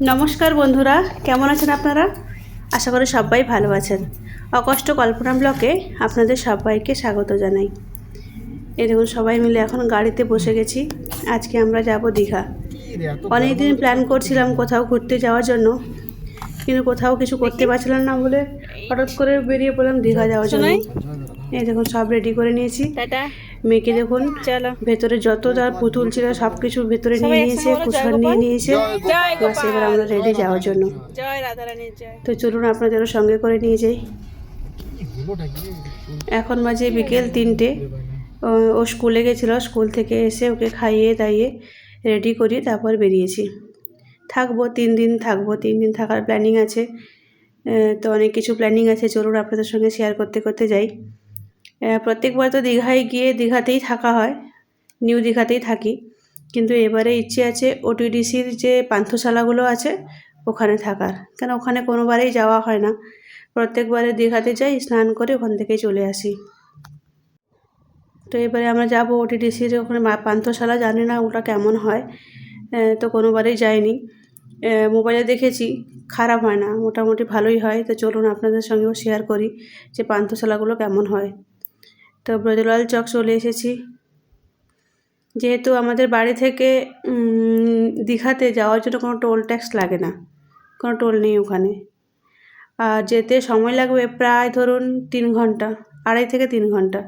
নমস্কার বন্ধুরা, কেমন আছেন আপনারা? আশা করি সবাই ভালো আছেন। অকষ্ট কল্পনা ব্লকে আপনাদের সবাইকে স্বাগত জানাই। এই দেখুন, সবাই মিলে এখন গাড়িতে বসে গেছি। আজকে আমরা যাব দীঘা। অনেক দিন প্ল্যান করছিলাম কোথাও ঘুরতে যাওয়ার জন্য, কিন্তু কোথাও কিছু করতে পারছিলাম না বলে হঠাৎ করে বেরিয়ে পড়লাম দীঘা যাওয়ার জন্য। এই দেখুন, সব রেডি করে নিয়েছি। মেয়েকে দেখুন, ভেতরে যত তার পুতুল ছিল সব কিছু ভেতরে নিয়ে নিয়েছে, কুশন নিয়ে নিয়েছে। বাস এবার আমরা রেডি যাওয়ার জন্য। তো চলুন আপনাদেরও সঙ্গে করে নিয়ে যাই। এখন বাজে বিকেল 3টে। ও স্কুলে গেছিলো, স্কুল থেকে এসে ওকে খাইয়ে দাইয়ে রেডি করি তারপর বেরিয়েছি। থাকবো 3 দিন, 3 দিন থাকার প্ল্যানিং আছে। তো অনেক কিছু প্ল্যানিং আছে, চলুন আপনাদের সঙ্গে শেয়ার করতে করতে যাই। প্রত্যেকবার তো দীঘায় গিয়ে দীঘাতেই থাকা হয়, নিউ দীঘাতেই থাকি, কিন্তু এবারে ইচ্ছে আছে ওটিডিসির যে পান্থশালাগুলো আছে ওখানে থাকার। কেন ওখানে কোনোবারেই যাওয়া হয় না, প্রত্যেকবারে দীঘাতে যাই, স্নান করে ওখান থেকে চলে আসি। তো এবারে আমরা যাব ওটিডিসির ওখানে পান্থশালা, জানি না ওটা কেমন হয়, তো কোনোবারেই যাইনি। মোবাইলে দেখেছি, খারাপ হয় না, মোটামুটি ভালোই হয়। তো চলুন আপনাদের সঙ্গেও শেয়ার করি যে পান্থশালাগুলো কেমন হয়। তো ব্রজলাল চক চলে এসেছি। যেহেতু আমাদের বাড়ি থেকে দীঘাতে যাওয়ার জন্য কোনো টোল ট্যাক্স লাগে না, কোনো টোল নেই ওখানে। আর যেতে সময় লাগবে প্রায় ধরুন 3 ঘন্টা, 2.5 থেকে 3 ঘন্টা।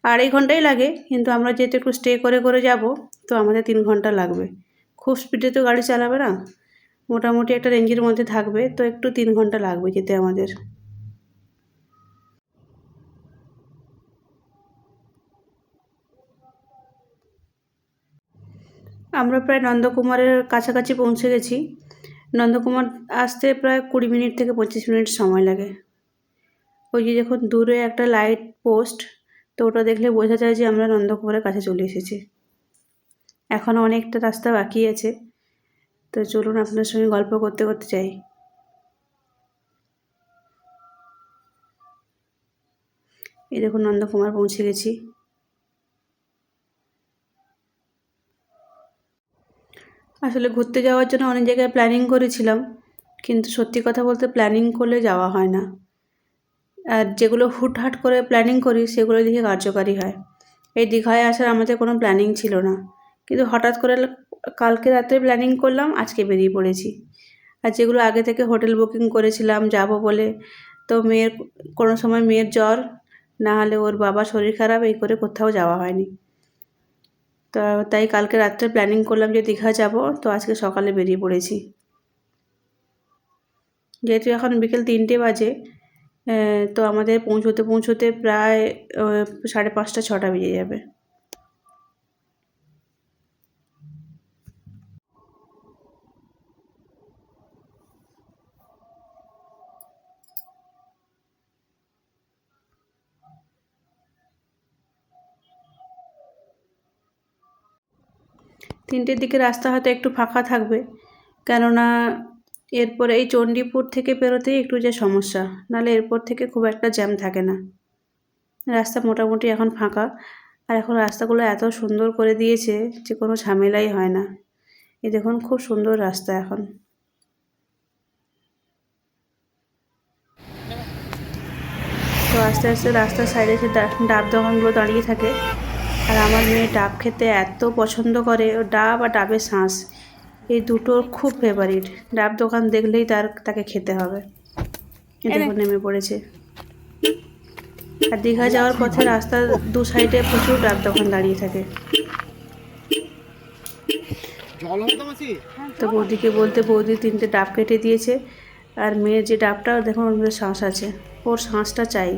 2.5 ঘন্টাই লাগে, কিন্তু আমরা যেহেতু একটু স্টে করে করে যাব, তো আমাদের 3 ঘন্টা লাগবে। খুব স্পিডে তো গাড়ি চালাবে না, মোটামুটি একটা রেঞ্জের মধ্যে থাকবে, তো একটু 3 ঘন্টা লাগবে যেতে আমাদের। আমরা প্রায় নন্দকুমারের কাছাকাছি পৌঁছে গেছি। নন্দকুমার আসতে প্রায় 20 মিনিট থেকে 25 মিনিট সময় লাগে। ওই যে দেখুন দূরে একটা লাইট পোস্ট, তো ওটা দেখলে বোঝা যায় যে আমরা নন্দকুমারের কাছে চলে এসেছি। এখনও অনেকটা রাস্তা বাকি আছে, তো চলুন আপনার সঙ্গে গল্প করতে করতে যাই। এই দেখুন নন্দকুমার পৌঁছে গেছি। আসলে ঘুরতে যাওয়ার জন্য অনেক জায়গায় প্ল্যানিং করেছিলাম, কিন্তু সত্যি কথা বলতে প্ল্যানিং করলে যাওয়া হয় না। আর যেগুলো হুটহাট করে প্ল্যানিং করি সেগুলো দেখে কার্যকারী হয়। এই দীঘায় আসার আমাদের কোনো প্ল্যানিং ছিল না, কিন্তু হঠাৎ করে কালকে রাতে প্ল্যানিং করলাম, আজকে বেরিয়ে পড়েছি। আর যেগুলো আগে থেকে হোটেল বুকিং করেছিলাম যাব বলে, তো মেয়ের কোনো সময় মেয়ের জ্বর, না হলে ওর বাবা শরীর খারাপ, এই করে কোথাও যাওয়া হয়নি। তো তাই কালকে রাত্রে প্ল্যানিং করলাম যে দীঘা যাব, তো আজকে সকালে বেরিয়ে পড়েছি। যেহেতু এখন বিকেল 3টে বাজে, তো আমাদের পৌঁছতে পৌঁছতে প্রায় 5:30 6টা বেজে যাবে। তিনটের দিকে রাস্তা হয়তো একটু ফাঁকা থাকবে, কেননা এরপরে এই চণ্ডীপুর থেকে বেরোতেই একটু যে সমস্যা, নাহলে এরপর থেকে খুব একটা জ্যাম থাকে না। রাস্তা মোটামুটি এখন ফাঁকা, আর এখন রাস্তাগুলো এত সুন্দর করে দিয়েছে যে কোনো ঝামেলাই হয় না। এই দেখুন খুব সুন্দর রাস্তা এখন। তো আস্তে আস্তে রাস্তার সাইডে সে ডাব দোকানগুলো দাঁড়িয়ে থাকে, আর আমার মেয়ে ডাব খেতে এত পছন্দ করে, ও ডাব আর ডাবের শাঁস এই দুটোর খুব ফেভারিট। ডাব দোকান দেখলেই তাকে খেতে হবে। দেখুন নেমে পড়েছে। আর দীঘা যাওয়ার পথে রাস্তার 2 সাইডে প্রচুর ডাব দোকান দাঁড়িয়ে থাকে। তো বৌদিকে বলতে বৌদি 3টে ডাব কেটে দিয়েছে, আর মেয়ের যে ডাবটা দেখুন ওর মধ্যে শাঁস আছে, ওর শাঁসটা চাই।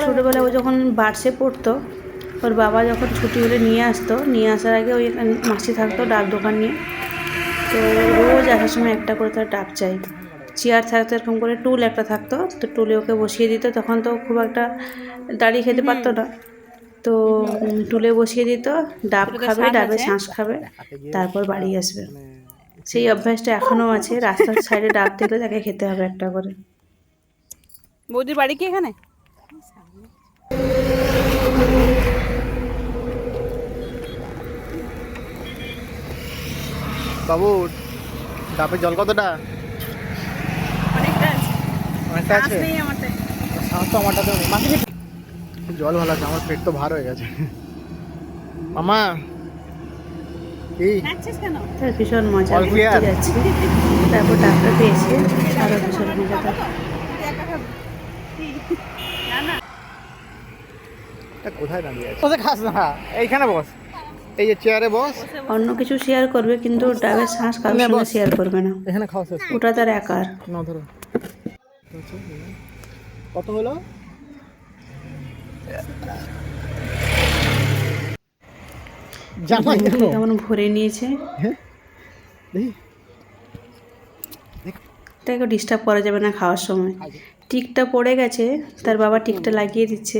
ছোটোবেলায় ও যখন বার্ষে পড়তো, ওর বাবা যখন ছুটি হলে নিয়ে আসতো, নিয়ে আসার আগে ওই মাসি থাকতো ডাব দোকান নিয়ে, তো রোজ আসার সময় একটা করে তার ডাব চাই। চেয়ার থাকতো এরকম করে, টুল একটা থাকতো, তো টুলে ওকে বসিয়ে দিত। তখন তো খুব একটা দাঁড়িয়ে খেতে পারতো না, তো টুলে বসিয়ে দিত, ডাব খাবে, ডাবের শাঁস খাবে, তারপর বাড়ি আসবে। সেই অভ্যাসটা এখনও আছে, রাস্তার সাইডে ডাব দেখলে তাকে খেতে হবে একটা করে। বৌদির বাড়ি কি এখানে? বাবু ডাবের জল কতটা? অনেকটা আছে। অনেকটা আছে। নেই আমারটা। শ্বাস তো আমারটা তো নেই। মাকে জল ভালো আছে, আমার পেট তো ভার হয়ে গেছে। মামা এই নাচছিস কেন? তার ভীষণ মজা, All ঘুরতে clear? যাচ্ছি। তারপর ডাক্তারতে এসে আরও ভীষণ মজা তার। না না এটা কোথায় দাঁড়িয়ে আছে? বসে খাস না, এইখানে বস, এই যে চেয়ারে বস। অন্য কিছু শেয়ার করবে কিন্তু ডাবের শ্বাস কারোর না, সঙ্গে বস। শেয়ার করবে না, এখানে খাওয়া শেষ। ওটা তার একার। না ধরো কত হলো? জামাই দেখো কেমন ভরে নিয়েছে। দেখি তাকে ডিস্টার্ব করা যাবে না খাওয়ার সময়। টিকটা পড়ে গেছে, তার বাবা টিকটা লাগিয়ে দিচ্ছে,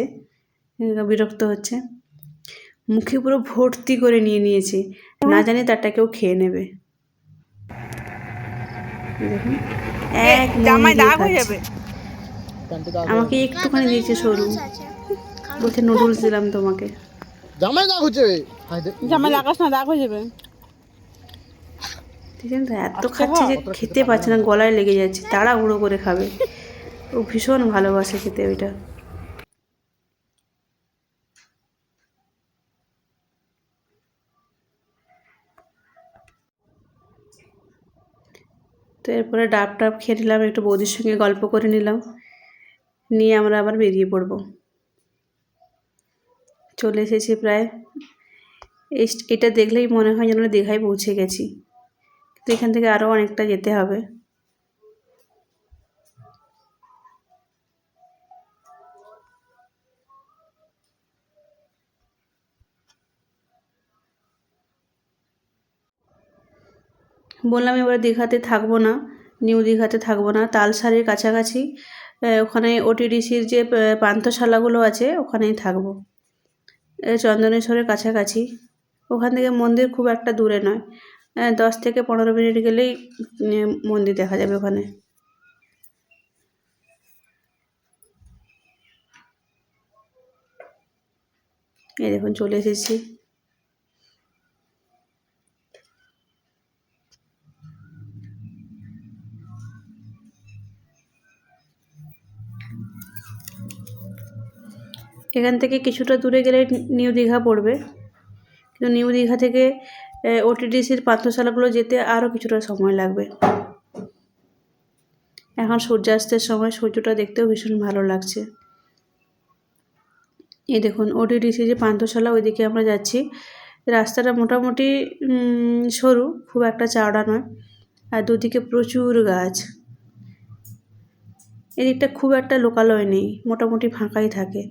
বিরক্ত হচ্ছে। মুখে পুরো ভর্তি করে নিয়ে নিয়েছে, না জানি তারটা কেউ খেয়ে নেবে। দেখুন এক মন জামাই দিয়ে দাগ হয়ে খাচ্ছে। যাবে। আমাকে একটুখানি দিয়েছে সরু, বলছে নুডলস দিলাম তোমাকে। জামাই দাগ হচ্ছে। জামাই লাগাস না, দাগ হয়ে যাবে। ঠিক আছে, এত খাচ্ছে যে খেতে পাচ্ছে না, গলায় লেগে যাচ্ছে, তাড়াহুড়ো করে খাবে। ও ভীষণ ভালোবাসে খেতে ওইটা। তো এরপরে ডাব টাব খেয়ে নিলাম, একটু বৌদির সঙ্গে গল্প করে নিলাম, নিয়ে আমরা আবার বেরিয়ে পড়ব। চলে এসেছি প্রায়, এটা দেখলেই মনে হয় যেন দীঘায় পৌঁছে গেছি, তো এখান থেকে আরও অনেকটা যেতে হবে। বললাম এবার দীঘাতে থাকবো না, নিউ দীঘাতে থাকবো না, তালসারির কাছাকাছি ওখানে ওটিডিসির যে পান্থশালাগুলো আছে ওখানেই থাকবো, চন্দনেশ্বরের কাছাকাছি। ওখান থেকে মন্দির খুব একটা দূরে নয়, 10 থেকে 15 মিনিট গেলেই মন্দির দেখা যাবে ওখানে। এই দেখুন চলে এসেছি। এখান থেকে কিছুটা দূরে গেলে নিউ দীঘা পড়বে, কিন্তু নিউ দীঘা থেকে ওটিডিসির পান্থশালাগুলো যেতে আরও কিছুটা সময় লাগবে। এখন সূর্যাস্তের সময়, সূর্যটা দেখতেও ভীষণ ভালো লাগছে। এই দেখুন ওটিডিসি যে পান্থশালা, ওইদিকে আমরা যাচ্ছি। রাস্তাটা মোটামুটি সরু, খুব একটা চওড়া নয়, আর দুদিকে প্রচুর গাছ। এদিকটা খুব একটা লোকালয় নেই, মোটামুটি ফাঁকাই থাকে।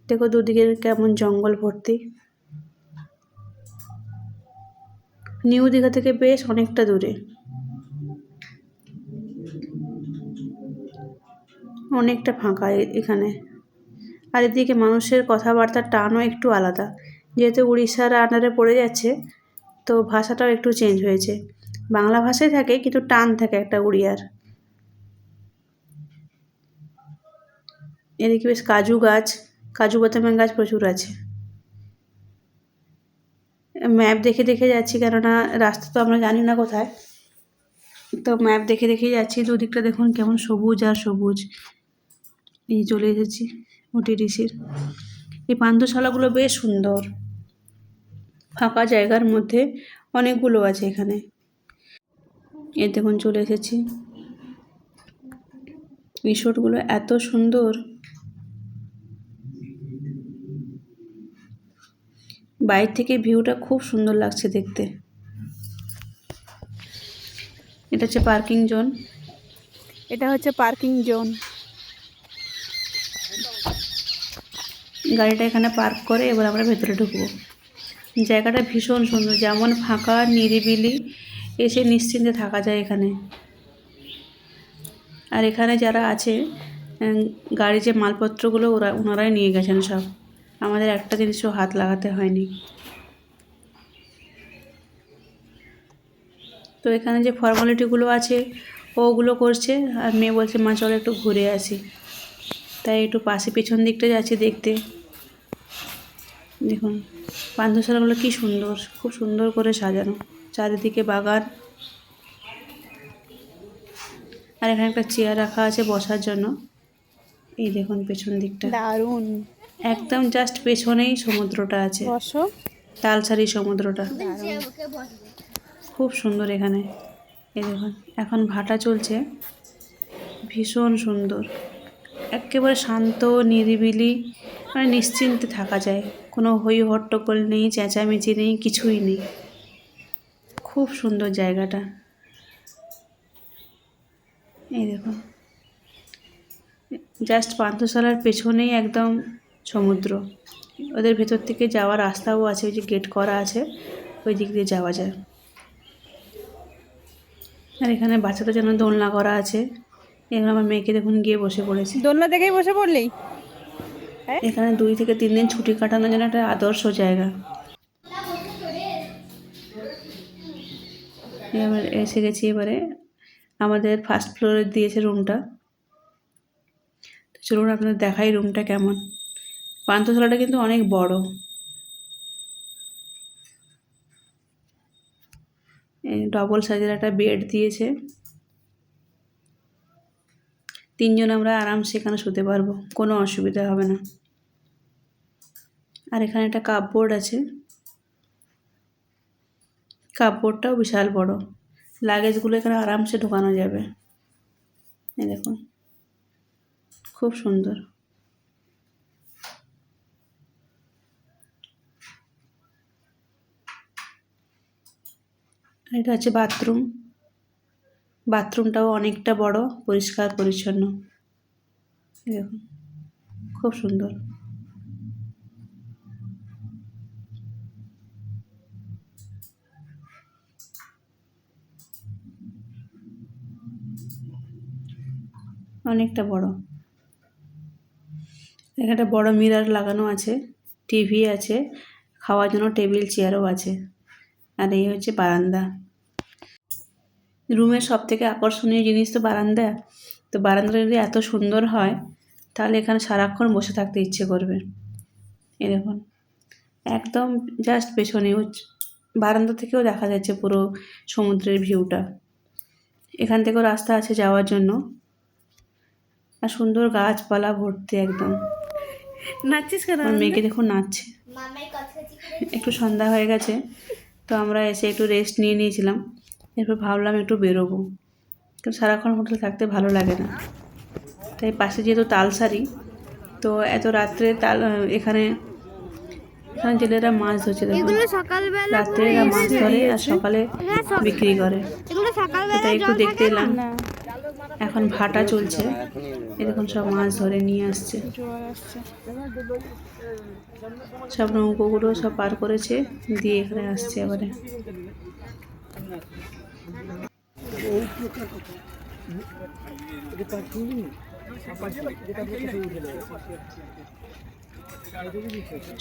দেখো দুদিকে কেমন জঙ্গল ভর্তি। নিউ দীঘা থেকে বেশ অনেকটা দূরে, অনেকটা ফাঁকা এখানে। আর এদিকে মানুষের কথাবার্তার টানও একটু আলাদা, যেহেতু উড়িষ্যার আন্ডারে পড়ে যাচ্ছে, তো ভাষাটাও একটু চেঞ্জ হয়েছে। বাংলা ভাষায় থাকে কিন্তু টান থাকে একটা উড়িয়ার। এদিকে বেশ কাজু গাছ, কাজু বাদামের গাছ প্রচুর আছে। ম্যাপ দেখে দেখে যাচ্ছি, কেননা রাস্তা তো আমরা জানি না কোথায়, তো ম্যাপ দেখে দেখেই যাচ্ছি। দুদিকটা দেখুন কেমন সবুজ আর সবুজ। এই চলে এসেছি ওটিডিসির। এই পান্থশালাগুলো বেশ সুন্দর, ফাঁকা জায়গার মধ্যে অনেকগুলো আছে এখানে। এই দেখুন চলে এসেছি। রিসোর্টগুলো এত সুন্দর, বাইরে থেকে ভিউটা খুব সুন্দর লাগছে দেখতে। এটা হচ্ছে পার্কিং জোন। এটা হচ্ছে পার্কিং জোন। গাড়িটা এখানে পার্ক করে এবার আমরা ভেতরে ঢুকবো। জায়গাটা ভীষণ সুন্দর, যেমন ফাঁকা নিরিবিলি, এসে নিশ্চিন্তে থাকা যায় এখানে। আর এখানে যারা আছে, গাড়ি যে মালপত্রগুলো ওনারাই নিয়ে গেছেন সব, আমাদের একটা জিনিসও হাত লাগাতে হয়নি। তো এখানে যে ফর্মালিটিগুলো আছে ওগুলো করছে, আর মেয়ে বলছে মা চলো একটু ঘুরে আসি, তাই একটু পাশে পিছন দিকটা যাচ্ছি দেখতে। দেখুন পান্থশালাগুলো কী সুন্দর, খুব সুন্দর করে সাজানো, চারিদিকে বাগান। আর এখানে একটা চেয়ার রাখা আছে বসার জন্য। এই দেখুন পেছন দিকটা, দারুণ। একদম জাস্ট পেছনেই সমুদ্রটা আছে, বসো। তালসারি সমুদ্রটা। খুব সুন্দর এখানে। এই দেখুন এখন ভাটা চলছে, ভীষণ সুন্দর, একেবারে শান্ত নিরিবিলি, মানে নিশ্চিন্তে থাকা যায়, কোনো হই হট্টগোল নেই, চেঁচামেচি নেই, কিছুই নেই। খুব সুন্দর জায়গাটা। এই দেখুন জাস্ট পান্থশালার পেছনেই একদম সমুদ্র। ওদের ভেতর থেকে যাওয়ার রাস্তাও আছে, ওই যে গেট করা আছে, ওই দিক দিয়ে যাওয়া যায়। আর এখানে বাচ্চাদের জন্য দোলনা করা আছে। এখানে আমার মেয়েকে দেখুন গিয়ে বসে পড়েছে। দোলনা দেখেই বসে পড়লেই। এখানে 2 থেকে 3 দিন ছুটি কাটানোর জন্য একটা আদর্শ জায়গা। এবার এসে গেছি, এবারে আমাদের ফার্স্ট ফ্লোরে দিয়েছে রুমটা। তো চলুন আপনাদের দেখাই রুমটা কেমন। পান্থশালাটা কিন্তু অনেক বড়। ডবল সাইজের একটা বেড দিয়েছে, 3 জন আমরা আরামসে এখানে শুতে পারবো, কোনো অসুবিধা হবে না। আর এখানে একটা কাপবোর্ড আছে, কাপবোর্ডটাও বিশাল বড়, লাগেজগুলো এখানে আরামসে ঢোকানো যাবে। এই দেখুন খুব সুন্দর। আর এটা হচ্ছে বাথরুম, বাথরুমটাও অনেকটা বড়, পরিষ্কার পরিচ্ছন্ন। এই দেখুন খুব সুন্দর। অনেকটা বড়। এখানে একটা বড় মিরর লাগানো আছে, টিভি আছে, খাওয়ার জন্য টেবিল চেয়ারও আছে। আর এই হচ্ছে বারান্দা। রুমের সব থেকে আকর্ষণীয় জিনিস তো বারান্দা। তো বারান্দাটা যদি এত সুন্দর হয় তাহলে এখানে সারাক্ষণ বসে থাকতে ইচ্ছে করবে। এই দেখুন একদম জাস্ট পেছনে বারান্দা থেকেও দেখা যাচ্ছে পুরো সমুদ্রের ভিউটা। এখান থেকেও রাস্তা আছে যাওয়ার জন্য, আর সুন্দর গাছপালা ভর্তি একদম। নাচছিস কেন? আমার মেয়েকে দেখুন নাচছে। একটু সন্ধ্যা হয়ে গেছে, তো আমরা এসে একটু রেস্ট নিয়ে নিয়েছিলাম। এরপর ভাবলাম একটু বেরোবো, কিন্তু সারাক্ষণ হোটেলে থাকতে ভালো লাগে না। তাই পাশে যেহেতু তালসারি, তো এত রাত্রে এখানে জেলেরা মাছ ধরছে। দেখুন রাত্রে এরা মাছ ধরে আর সকালে বিক্রি করে। তাই একটু দেখতে এলাম। এখন ভাটা চলছে, এরকম সব মাছ ধরে নিয়ে আসছে। সব নৌকোগুলো সব পার করেছে, দিয়ে এখানে আসছে এবারে।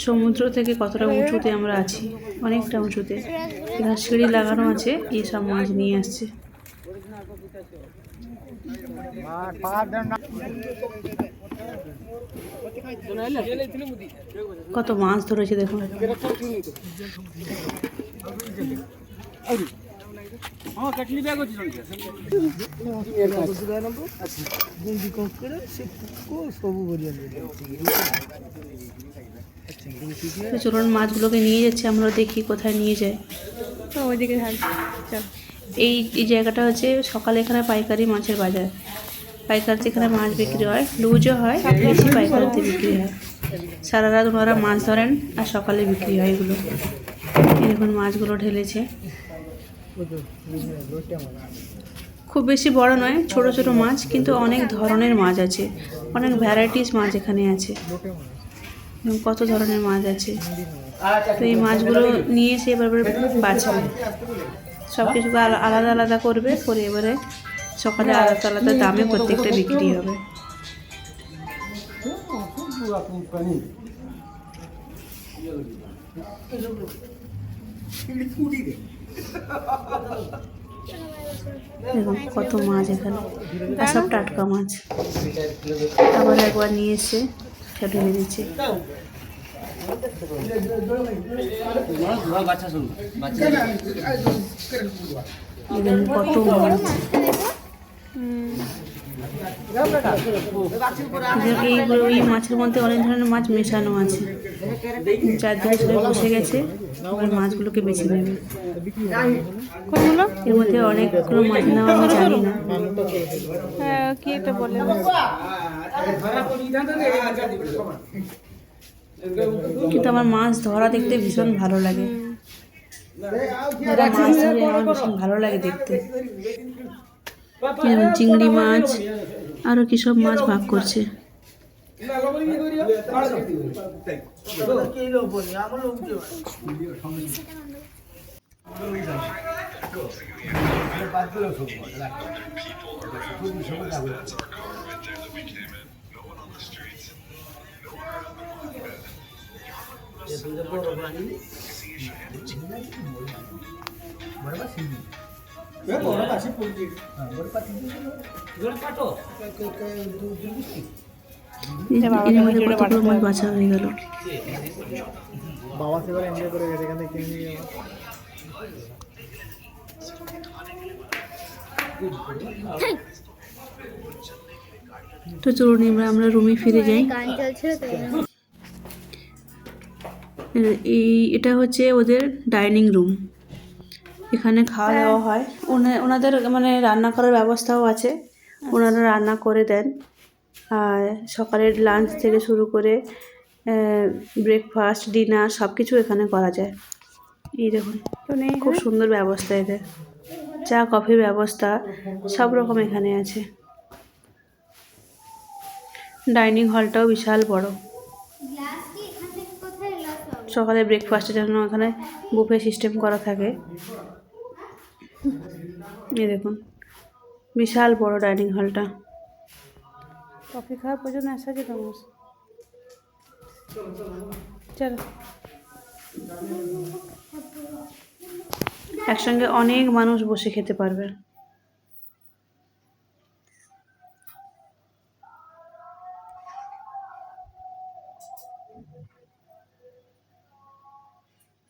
সমুদ্র থেকে কতটা উঁচুতে আমরা আছি, অনেকটা উঁচুতে। এখানে সিঁড়ি লাগানো আছে, এইসব মাছ নিয়ে আসছে। কত মাছ ধরেছে দেখুন। চলুন মাছগুলোকে নিয়ে যাচ্ছে, আমরা দেখি কোথায় নিয়ে যায়। তো ওইদিকে চল। এই জায়গাটা হচ্ছে সকালে এখানে পাইকারি মাছের বাজার। পাইকারি যেখানে মাছ বিক্রি হয়, লুজও হয়, বেশি পাইকারিতে বিক্রি হয়। সারা রাত ওনারা মাছ ধরেন আর সকালে বিক্রি হয় এগুলো। এরকম মাছগুলো ঢেলেছে, খুব বেশি বড় নয়, ছোট ছোট মাছ, কিন্তু অনেক ধরনের মাছ আছে, অনেক ভ্যারাইটিস মাছ এখানে আছে, কত ধরনের মাছ আছে। তো এই মাছগুলো নিয়ে এসে এবার বাছবে, সব কিছু আলাদা আলাদা করবে, করে এবারে সকালে আলাদা আলাদা দামে প্রত্যেকটা বিক্রি হবে। দেখুন কত মাছ এখানে, আর সব টাটকা মাছ। আবার একবার নিয়ে এসে ঢেলে দিচ্ছে। কত মাছ, এই মাছের মধ্যে অনেক ধরনের মাছ মেশানো আছে। চারদিকে সবাই বসে গেছে, এবার মাছগুলোকে বেছে নেবে। কোনগুলো? এর মধ্যে অনেকগুলো মাছ নেওয়া আমি জানি না। হ্যাঁ, কি এটা বলে? কিন্তু আমার মাছ ধরা দেখতে ভীষণ ভালো লাগে। যারা মাছ ধরে আমার ভীষণ ভালো লাগে দেখতে। যেমন চিংড়ি মাছ, আরো কি সব মাছ ভাগ করছে। কতগুলো মাছ বাছা হয়ে গেল। বাবা সেবার এনজয় করে গেছে, এখানে কিনে নিয়ে যাবো। তো চলুন এবার আমরা রুমে ফিরে যাই। এটা হচ্ছে ওদের ডাইনিং রুম। এখানে খাওয়া দাওয়া হয়। ওনাদের মানে রান্না করার ব্যবস্থাও আছে, ওনারা রান্না করে দেন। আর সকালের লাঞ্চ থেকে শুরু করে ব্রেকফাস্ট, ডিনার সব কিছু এখানে করা যায়। এই দেখুন, খুব সুন্দর ব্যবস্থা এদের। চা কফির ব্যবস্থা সব রকম এখানে আছে। ডাইনিং হলটাও বিশাল বড়। সকালে ব্রেকফাস্টের জন্য এখানে বুফে সিস্টেম করা থাকে। এই দেখুন, বিশাল বড় ডাইনিং হলটা। কফি খাওয়ার পর্যন্ত আসা যেত আমার। চলো, একসঙ্গে অনেক মানুষ বসে খেতে পারবে।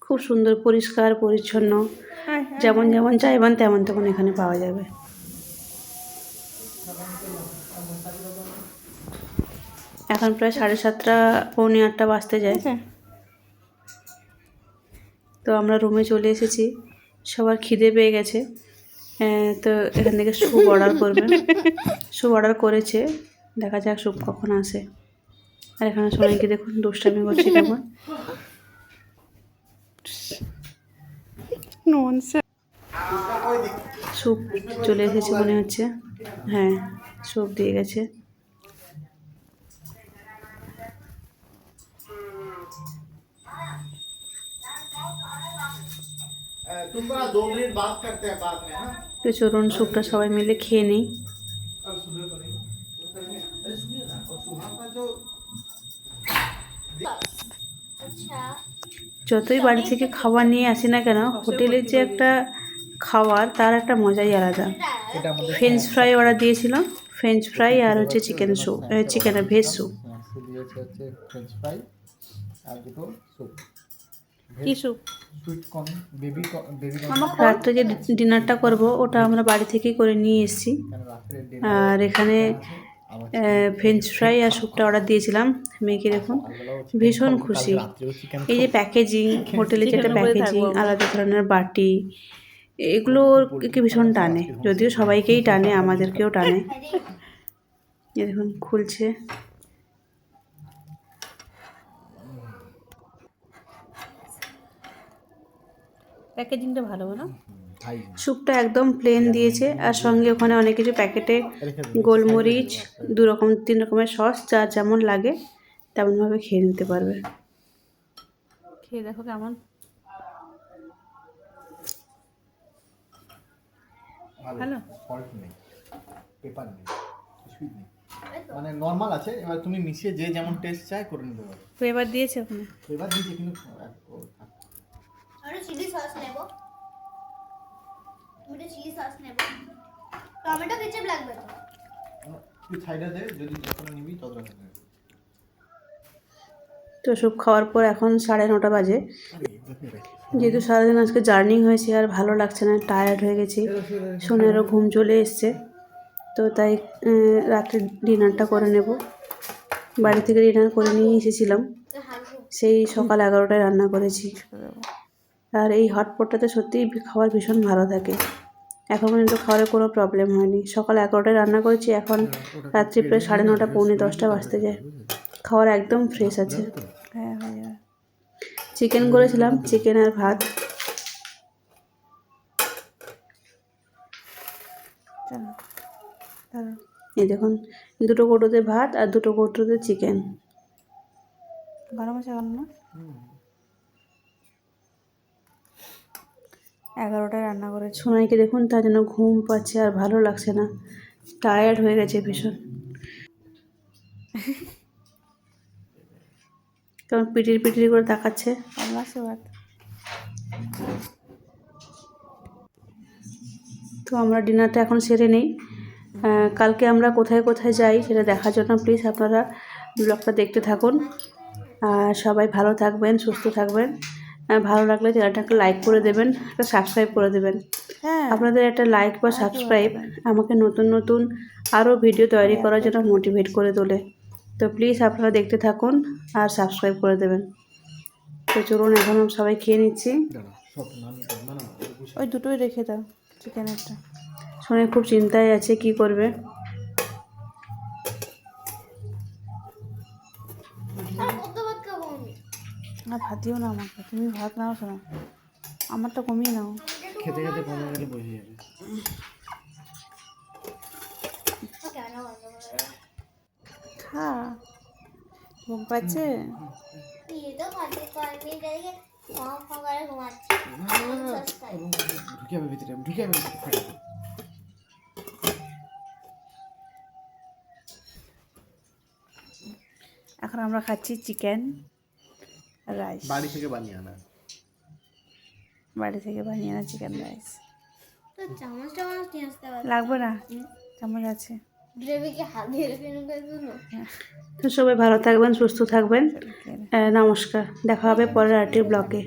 খুব সুন্দর, পরিষ্কার পরিচ্ছন্ন। যেমন যেমন চাইবেন তেমন তেমন এখানে পাওয়া যাবে। এখন প্রায় 7:30 পৌনে 8টা বাজতে যায়। তো আমরা রুমে চলে এসেছি, সবার খিদে পেয়ে গেছে। তো এখান থেকে স্যুপ অর্ডার করবে। স্যুপ অর্ডার করেছে, দেখা যাক স্যুপ কখন আসে। আর এখানে সোনাইকে দেখুন দুষ্টামি করছে কেমন। স্যুপ চলে এসেছে মনে হচ্ছে। হ্যাঁ, স্যুপ দিয়ে গেছে। তো চলুন স্যুপটা সবাই মিলে খেয়ে নিই। যতই বাড়ি থেকে খাবার নিয়ে আসি না কেন, হোটেলের যে একটা খাবার তার একটা মজাই আলাদা। ফ্রেঞ্চ ফ্রাই অর্ডার দিয়েছিলাম, ফ্রেঞ্চ ফ্রাই আর হচ্ছে চিকেন স্যুপ, চিকেনের ভেজ স্যুপ। কি স্যুপ? রাত্রে যে ডিনারটা করব ওটা আমরা বাড়ি থেকেই করে নিয়ে এসেছি। আর এখানে ফ্রেঞ্চ ফ্রাই আর স্যুপটা অর্ডার দিয়েছিলাম। মেয়েকে দেখুন ভীষণ খুশি। এই যে প্যাকেজিং, হোটেলে যেটা প্যাকেজিং, আলাদা ধরনের বাটি, এগুলো ওকে ভীষণ টানে। যদিও সবাইকেই টানে, আমাদেরকেও টানে। এই দেখুন খুলছে। প্যাকেজিংটা ভালো না? স্যুপটা একদম প্লেন দিয়েছে, আর সঙ্গে ওখানে অনেক কিছু প্যাকেটে গোলমরিচ, 3 রকমের সস, যা যেমন লাগে তেমনভাবে খেয়ে নিতে পারবে। খেয়ে দেখো কেমন। ভালো, সল্ট নেই, পেপার নেই, কিছুই নেই, মানে নর্মাল আছে। এবার তুমি মিশিয়ে যে যেমন টেস্ট চাই করে নিতে পারো। ফ্লেভার দিয়েছে ওখানে? ফ্লেভার দিয়েছে কিন্তু আমরা চিলি সস নেব, আমরা চিলি সস নেব, টমেটো কেচাপ লাগবে তো? তুই সাইডে দে, যদি যখন নিবি ততটা খাবে। তো স্যুপ খাওয়ার পর এখন 9:30 বাজে। যেহেতু সারাদিন আজকে জার্নি হয়েছে আর ভালো লাগছে না, টায়ার্ড হয়ে গেছি, সোনারও ঘুম চলে এসছে। তো তাই রাত্রে ডিনারটা করে নেব। বাড়ি থেকে ডিনার করে নিয়ে এসেছিলাম, সেই সকাল 11টায় রান্না করেছি। আর এই হটপটটাতে সত্যিই খাবার ভীষণ ভালো থাকে। এখন পর্যন্ত খাবারের কোনো প্রবলেম হয়নি। সকাল 11টায় রান্না করেছি, এখন রাত্রি প্রায় 9:30 পৌনে 10টা বাজতে যায়। খাবার একদম ফ্রেশ আছে। হ্যাঁ হয়ে যাবে। চিকেন করেছিলাম, চিকেন আর ভাত। চলো ধরো। এই দেখুন, 2 কৌটোতে ভাত আর 2 কৌটোতে চিকেন। গরম আছে এখন না? 11টায় রান্না করেছি। সোনাইকে দেখুন, তার জন্য ঘুম পাচ্ছে আর ভালো লাগছে না, টায়ার্ড হয়ে গেছে ভীষণ। কেমন পিটির পিটির করে তাকাচ্ছে। কমলা আছে ভাত। তো আমরা ডিনারটা এখন সেরে নেই। কালকে আমরা কোথায় কোথায় যাই সেটা দেখার জন্য প্লিজ আপনারা ব্লগটা দেখতে থাকুন। আর সবাই ভালো থাকবেন, সুস্থ থাকবেন। ভালো লাগলে চ্যানেলটাকে লাইক করে দেবেন, একটা সাবস্ক্রাইব করে দেবেন। হ্যাঁ আপনাদের একটা লাইক বা সাবস্ক্রাইব আমাকে নতুন নতুন আরও ভিডিও তৈরি করার জন্য মোটিভেট করে তোলে। তো প্লিজ আপনারা দেখতে থাকুন আর সাবস্ক্রাইব করে দেবেন। তো চলুন, এখন সবাই খেয়ে নিচ্ছি। ওই দুটোই রেখে দাও, চিকেনেরটা। শুনে খুব চিন্তায় আছে কি করবে। আর কত ভাত খাবো আমি? আর ভাত দিও না আমাকে, তুমি ভাত নাও শোনো, আমারটা কমিয়ে নাও। খেতে খেতে কমে গেলে বোঝা যাবে। কেন বন্ধ করে? খা, ঘুম পাচ্ছে। ये तो खाते पानी डालिए पाँव पकड़े घुमाते ঢুকে যাবে ভিতরে, ঢুকে যাবে ভিতরে, ফাটাবে। এখন আমরা খাচ্ছি চিকেন রাইস, বাড়ি থেকে বানিয়ে আনা। বাড়ি থেকে বানিয়ে আনা চিকেন রাইস। तो चामच चामच नहीं हंसते वाला লাগবে না, চামচ আছে। ग्रेवी के हाथ धीरे धीरे कर दो ना তো সবাই ভালো থাকবেন, সুস্থ থাকবেন। নমস্কার, দেখা হবে পরের আরেকটি ব্লগে।